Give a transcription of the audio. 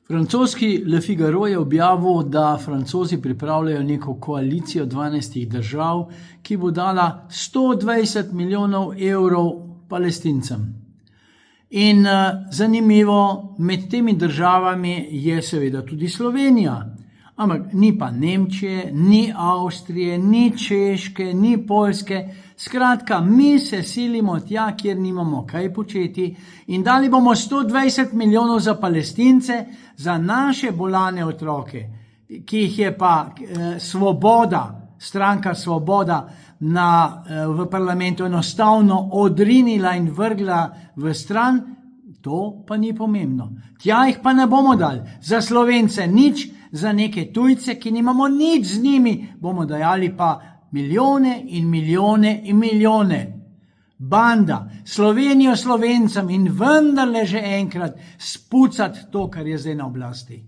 Francoski Le Figaro je objavil, da Francozi pripravljajo neko koalicijo 12 držav, ki bo dala 120 milijonov evrov Palestincem. In zanimivo, med temi državami je seveda tudi Slovenija. Ampak ni pa Nemčije, ni Avstrije, ni Češke, ni Poljske. Skratka, mi se silimo tja, kjer nimamo kaj početi in dali bomo 120 milijonov za Palestince, za naše bolane otroke, ki jih je pa Svoboda, stranka Svoboda v parlamentu enostavno odrinila in vrgla v stran. To pa ni pomembno. Tja jih pa ne bomo dali. Za Slovence nič, za neke tujce, ki nimamo nič z njimi, bomo dajali pa milijone in milijone in milijone. Banda, Slovenijo Slovencem in vendarle že enkrat spucati to, kar je zdaj na oblasti.